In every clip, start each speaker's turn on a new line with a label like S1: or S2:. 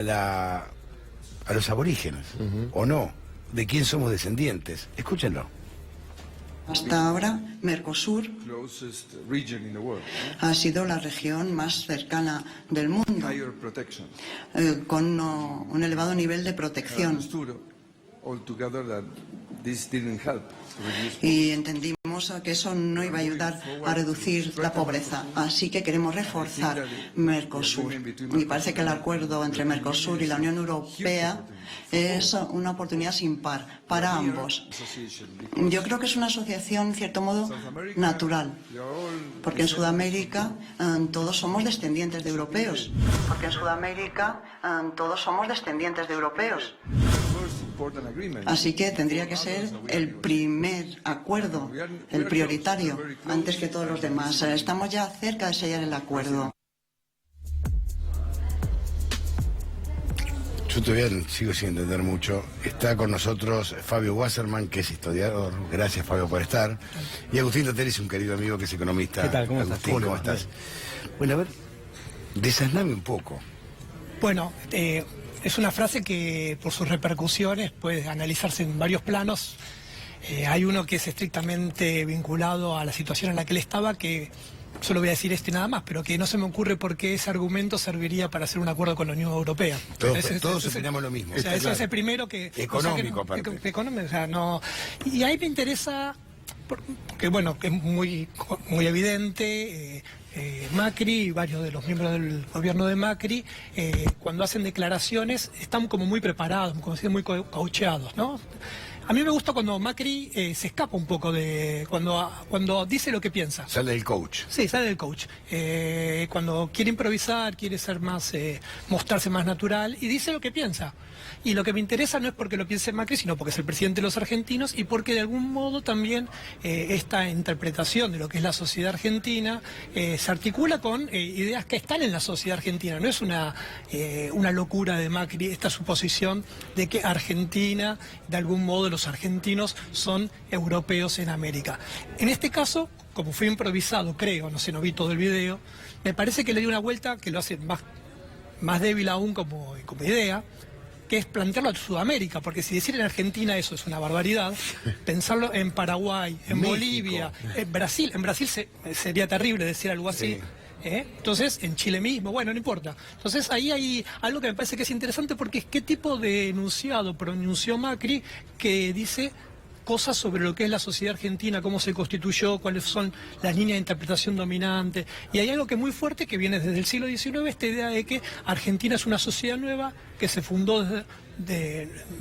S1: a los aborígenes, o no, de quién somos descendientes. Escúchenlo.
S2: Hasta ahora, Mercosur ha sido la región más cercana del mundo, con un elevado nivel de protección. Y entendimos que eso no iba a ayudar a reducir la pobreza. Así que queremos reforzar Mercosur. Y parece que el acuerdo entre Mercosur y la Unión Europea es una oportunidad sin par para ambos. Yo creo que es una asociación, en cierto modo, natural. Porque en Sudamérica todos somos descendientes de europeos. Porque en Sudamérica todos somos descendientes de europeos. Así que tendría que ser el primer acuerdo, el prioritario, antes que todos los demás. Estamos ya cerca de sellar el acuerdo.
S1: Yo todavía sigo sin entender mucho. Está con nosotros Fabio Wasserman, que es historiador. Gracias, Fabio, por estar. Y Agustín Doteris, un querido amigo que es economista.
S3: ¿Qué tal? ¿Cómo
S1: Agustín,
S3: estás?
S1: ¿cómo estás? Bueno, a ver, desasname un poco.
S3: Bueno, es una frase que por sus repercusiones puede analizarse en varios planos. Hay uno que es estrictamente vinculado a la situación en la que él estaba, que solo voy a decir este nada más, pero que no se me ocurre por qué ese argumento serviría para hacer un acuerdo con la Unión Europea.
S1: Todos opinamos lo mismo.
S3: O sea, ese es el primero que...
S1: Económico, aparte.
S3: Económico, o sea, no... Y ahí me interesa, porque bueno, que es muy evidente... Macri y varios de los miembros del gobierno de Macri, cuando hacen declaraciones, están como muy preparados, como decir, muy caucheados, ¿no? A mí me gusta cuando Macri se escapa un poco de... Cuando dice lo que piensa.
S1: Sale del coach.
S3: Sí, sale del coach. Cuando quiere improvisar, quiere ser más... mostrarse más natural y dice lo que piensa. Y lo que me interesa no es porque lo piense Macri, sino porque es el presidente de los argentinos y porque de algún modo también esta interpretación de lo que es la sociedad argentina se articula con ideas que están en la sociedad argentina. No es una locura de Macri esta suposición de que Argentina, de algún modo los argentinos son europeos en América. En este caso, como fue improvisado, creo, no sé, no vi todo el video, me parece que le dio una vuelta que lo hace más débil aún como idea, que es plantearlo a Sudamérica, porque si decir en Argentina eso es una barbaridad, pensarlo en Paraguay, en
S1: México,
S3: Bolivia, en Brasil sería terrible decir algo así.
S1: Sí.
S3: Entonces, en Chile mismo, bueno, no importa. Entonces, ahí hay algo que me parece que es interesante porque es qué tipo de enunciado pronunció Macri que dice cosas sobre lo que es la sociedad argentina, cómo se constituyó, cuáles son las líneas de interpretación dominantes. Y hay algo que es muy fuerte que viene desde el siglo XIX, esta idea de que Argentina es una sociedad nueva que se fundó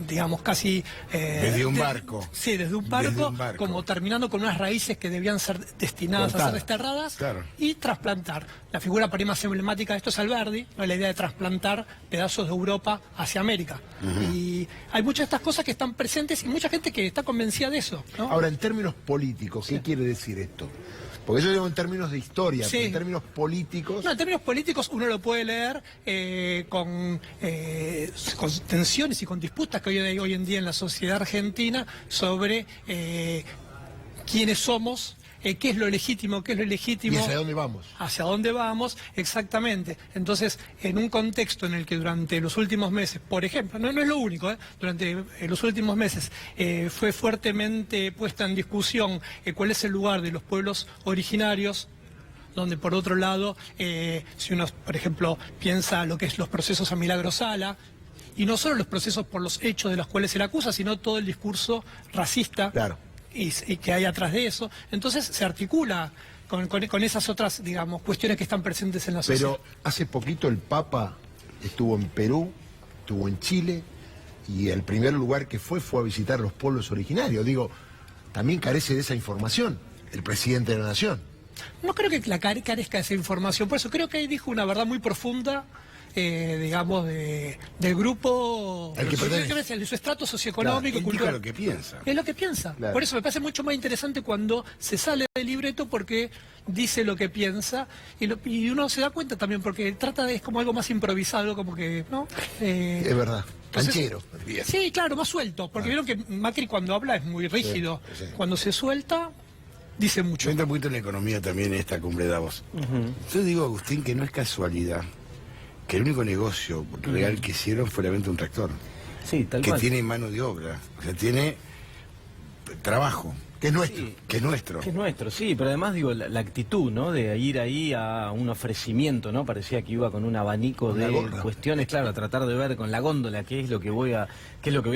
S3: digamos, casi...
S1: desde un barco.
S3: Sí, desde un barco, como terminando con unas raíces que debían ser destinadas a ser desterradas,
S1: claro,
S3: y trasplantar. La figura para mí más emblemática de esto es Alberdi, ¿no? La idea de trasplantar pedazos de Europa hacia América. Y hay muchas de estas cosas que están presentes y mucha gente que está convencida de eso, ¿no?
S4: Ahora, en términos políticos, ¿qué quiere decir esto? Porque yo digo en términos de historia, pero en términos políticos...
S3: No, en términos políticos uno lo puede leer con tensiones y con disputas que hoy en día en la sociedad argentina sobre quiénes somos, qué es lo legítimo, qué es lo ilegítimo.
S4: ¿Y hacia dónde vamos?
S3: Hacia dónde vamos, exactamente. Entonces, en un contexto en el que durante los últimos meses, por ejemplo, no es lo único, durante los últimos meses fue fuertemente puesta en discusión cuál es el lugar de los pueblos originarios, donde por otro lado, si uno, por ejemplo, piensa lo que es los procesos a Milagro Sala, y no solo los procesos por los hechos de los cuales se le acusa, sino todo el discurso racista.
S4: Claro.
S3: Y que hay atrás de eso, entonces se articula con esas otras, digamos, cuestiones que están presentes en la sociedad.
S4: Pero hace poquito el Papa estuvo en Perú, estuvo en Chile, y el primer lugar que fue a visitar los pueblos originarios. Digo, también carece de esa información el presidente de la Nación.
S3: No creo que carezca de esa información, por eso creo que ahí dijo una verdad muy profunda, digamos, del grupo, de su estrato socioeconómico,
S1: claro, cultural. Lo que piensa.
S3: Es lo que piensa. Claro. Por eso me parece mucho más interesante cuando se sale del libreto porque dice lo que piensa y uno se da cuenta también porque es como algo más improvisado, como que, ¿no?
S4: Es verdad. Canchero.
S3: Sí, claro, más suelto, porque vieron que Macri cuando habla es muy rígido. Sí. Cuando se suelta, dice mucho.
S1: Yo entro un poquito en la economía también en esta cumbre de Davos. Yo digo, Agustín, que no es casualidad que el único negocio real que hicieron fue la venta de un tractor.
S5: Sí, tal
S1: que
S5: cual.
S1: tiene mano de obra, o sea, tiene trabajo.
S4: Que es nuestro.
S5: Sí.
S1: Que es nuestro.
S5: Que es nuestro, sí, pero además digo, la actitud, ¿no? De ir ahí a un ofrecimiento, ¿no? Parecía que iba con un abanico
S4: Con la
S5: de
S4: gorra.
S5: cuestiones, claro, a tratar de ver con la góndola qué es lo que voy a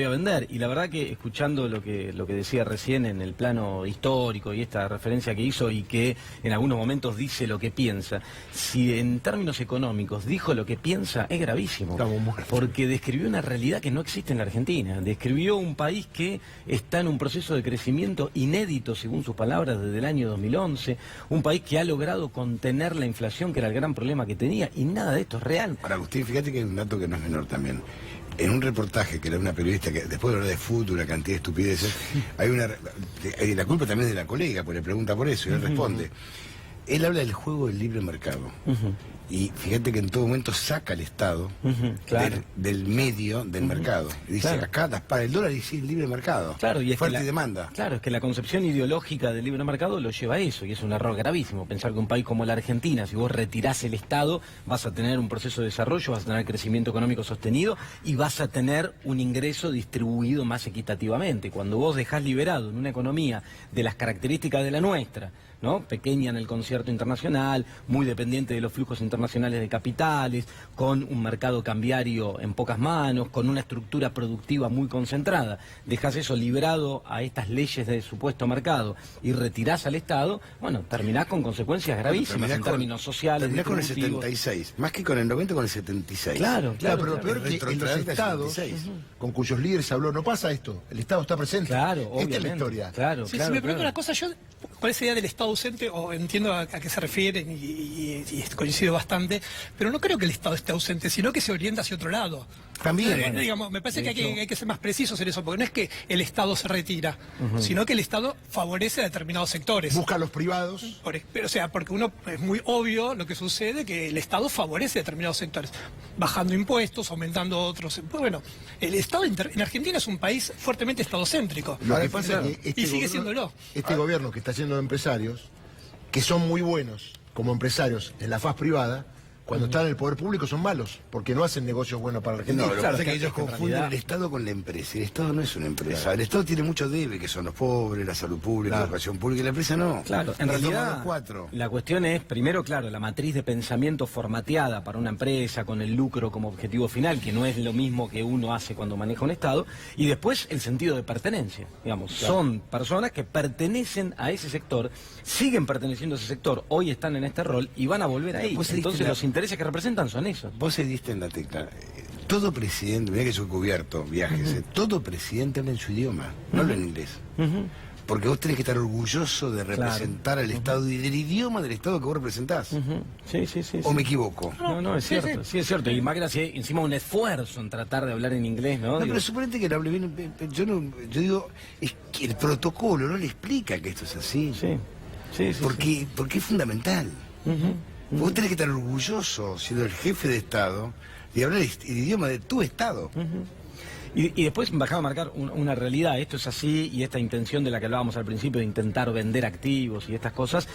S5: vender. Y la verdad que escuchando lo que decía recién en el plano histórico y esta referencia que hizo y que en algunos momentos dice lo que piensa, si en términos económicos dijo lo que piensa, es gravísimo.
S4: Estamos muertos.
S5: Porque describió una realidad que no existe en la Argentina. Describió un país que está en un proceso de crecimiento inédito, según sus palabras, desde el año 2011. Un país que ha logrado contener la inflación, que era el gran problema que tenía. Y nada de esto es real.
S1: Ahora, Agustín, fíjate que hay un dato que no es menor también. En un reportaje que era una periodista que después de hablar de fútbol, una cantidad de estupideces, hay la culpa también es de la colega, porque le pregunta por eso y él responde. Él habla del juego del libre mercado. Y fíjate que en todo momento saca al Estado
S5: Claro.
S1: del medio del mercado. Y dice,
S5: Claro.
S1: acá para el dólar dice el libre mercado.
S5: Claro, y es
S1: Oferta
S5: que
S1: y demanda.
S5: Claro, es que la concepción ideológica del libre mercado lo lleva a eso, y es un error gravísimo. Pensar que un país como la Argentina, si vos retirás el Estado, vas a tener un proceso de desarrollo, vas a tener crecimiento económico sostenido y vas a tener un ingreso distribuido más equitativamente. Cuando vos dejás liberado en una economía de las características de la nuestra, ¿no? Pequeña en el concierto internacional, muy dependiente de los flujos internacionales de capitales, con un mercado cambiario en pocas manos, con una estructura productiva muy concentrada. Dejás eso librado a estas leyes de supuesto mercado y retirás al Estado, bueno, terminás con consecuencias gravísimas
S1: Terminás
S5: en
S1: con-
S5: términos sociales,
S1: terminás con el
S5: distributivos.
S1: 76, más que con el 90, con el 76.
S5: Claro,
S4: Claro,
S5: claro.
S4: pero lo
S5: claro.
S4: peor es que en los
S1: Retrotraerte al
S4: estados
S1: 76.
S4: con cuyos líderes habló, no pasa esto. El Estado está presente.
S5: Claro,
S4: Esta es
S5: obviamente.
S4: la historia.
S5: Claro,
S3: Sí,
S5: claro,
S3: si me pregunto
S5: claro.
S3: una cosa, yo con esa idea del Estado ausente, o entiendo a qué se refieren y coincido bastante, pero no creo que el Estado esté ausente, sino que se orienta hacia otro lado.
S1: También.
S3: Digamos, me parece que hay que ser más precisos en eso, porque no es que el Estado se retira, sino que el Estado favorece a determinados sectores.
S4: Busca a los privados.
S3: O sea, porque uno es muy obvio lo que sucede, que el Estado favorece a determinados sectores, bajando impuestos, aumentando otros. Pues bueno, el Estado en Argentina es un país fuertemente estadocéntrico.
S4: Lo que
S1: Ahora,
S4: pasa es que
S3: y sigue siéndolo.
S4: Este gobierno que está haciendo de empresarios, que son muy buenos como empresarios en la faz privada, cuando están en el poder público son malos, porque no hacen negocios buenos para la Argentina.
S1: No, lo que
S5: Claro,
S1: pasa es que
S5: que
S1: ellos
S5: en
S1: confunden
S5: realidad-
S1: el Estado con la empresa. El Estado no es una empresa. El Estado tiene mucho debe, que son los pobres, la salud pública, la educación pública, y la empresa no.
S5: Claro, en
S1: Los
S5: realidad
S1: toman los cuatro.
S5: la cuestión es, primero, claro, la matriz de pensamiento formateada para una empresa con el lucro como objetivo final, que no es lo mismo que uno hace cuando maneja un Estado, y después el sentido de pertenencia. Digamos, son personas que pertenecen a ese sector, siguen perteneciendo a ese sector, hoy están en este rol y van a volver ahí.
S1: Vos diste
S5: Entonces
S1: la-
S5: los intereses que representan son esos.
S1: Vos se diste en la tecla. Todo presidente, mirá que yo he cubierto viajes, todo presidente habla en su idioma, no habla en inglés. Porque vos tenés que estar orgulloso de representar al Estado y del idioma del Estado que vos representás.
S5: Sí, sí, sí.
S1: ¿O
S5: sí.
S1: me equivoco?
S5: No, es cierto, sí es cierto. Y Macri hace encima un esfuerzo en tratar de hablar en inglés, ¿no?
S1: No,
S5: Digo,
S1: pero suponete que lo hable bien. Yo digo, es que el protocolo no le explica que esto es así.
S5: sí, sí, sí.
S1: Porque es fundamental. Vos tenés que estar orgulloso, siendo el jefe de Estado, de hablar el idioma de tu Estado.
S5: Y después bajaba a marcar una realidad, esto es así, y esta intención de la que hablábamos al principio de intentar vender activos y estas cosas,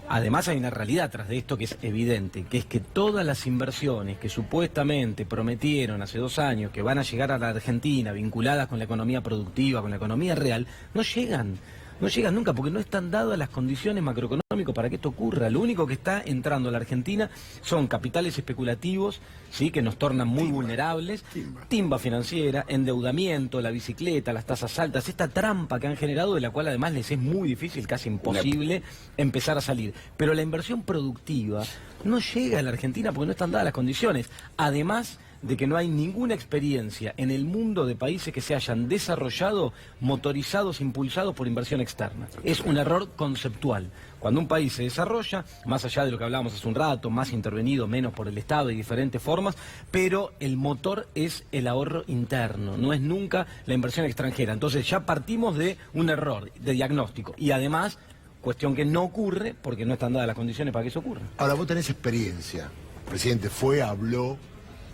S5: además hay una realidad tras de esto que es evidente, que es que todas las inversiones que supuestamente prometieron hace 2 años que van a llegar a la Argentina vinculadas con la economía productiva, con la economía real, no llegan. No llegan nunca porque no están dadas las condiciones macroeconómicas para que esto ocurra. Lo único que está entrando a la Argentina son capitales especulativos, ¿sí?, que nos tornan muy vulnerables, timba financiera, endeudamiento, la bicicleta, las tasas altas, esta trampa que han generado de la cual además les es muy difícil, casi imposible, empezar a salir. Pero la inversión productiva no llega a la Argentina porque no están dadas las condiciones. Además de que no hay ninguna experiencia en el mundo de países que se hayan desarrollado, motorizados, impulsados por inversión externa. Es un error conceptual. Cuando un país se desarrolla, más allá de lo que hablábamos hace un rato, más intervenido, menos por el Estado de diferentes formas, pero el motor es el ahorro interno, no es nunca la inversión extranjera. Entonces ya partimos de un error de diagnóstico y además, cuestión que no ocurre porque no están dadas las condiciones para que eso ocurra.
S4: Ahora, vos tenés experiencia. El presidente fue, habló,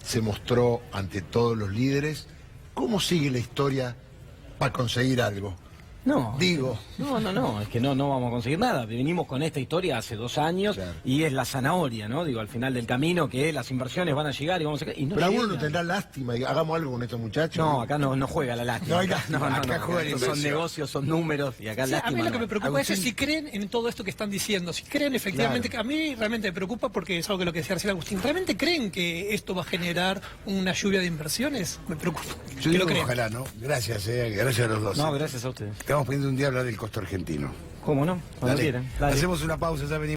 S4: se mostró ante todos los líderes. ¿Cómo sigue la historia para conseguir algo?
S5: No.
S4: Digo.
S5: No, es que no vamos a conseguir nada. Venimos con esta historia hace 2 años
S4: Claro.
S5: y es la zanahoria, ¿no? Digo, al final del camino que las inversiones van a llegar y vamos a... Y no
S4: Pero alguno no
S5: llegan.
S4: tendrá lástima y hagamos algo con estos muchachos.
S5: No, acá no juega la lástima.
S4: No hay lástima, acá juega la
S5: estos son
S4: inversión.
S5: negocios, son números y acá
S3: Sí, a
S5: lástima
S3: mí lo que
S5: no.
S3: me preocupa es
S4: Agustín.
S3: si creen en todo esto que están diciendo, si creen efectivamente,
S4: Claro.
S3: que a mí realmente me preocupa porque es algo que lo que decía recién Agustín, ¿realmente creen que esto va a generar una lluvia de inversiones? Me preocupa.
S1: Yo
S3: Que
S1: digo,
S3: lo crean.
S1: ojalá, ¿no? Gracias, gracias a los dos.
S5: No, gracias a ustedes.
S1: Estamos poniendo un día a hablar del costo argentino.
S5: ¿Cómo no? Cuando
S1: Dale.
S5: quieran. Dale.
S1: Hacemos una pausa, ya venimos.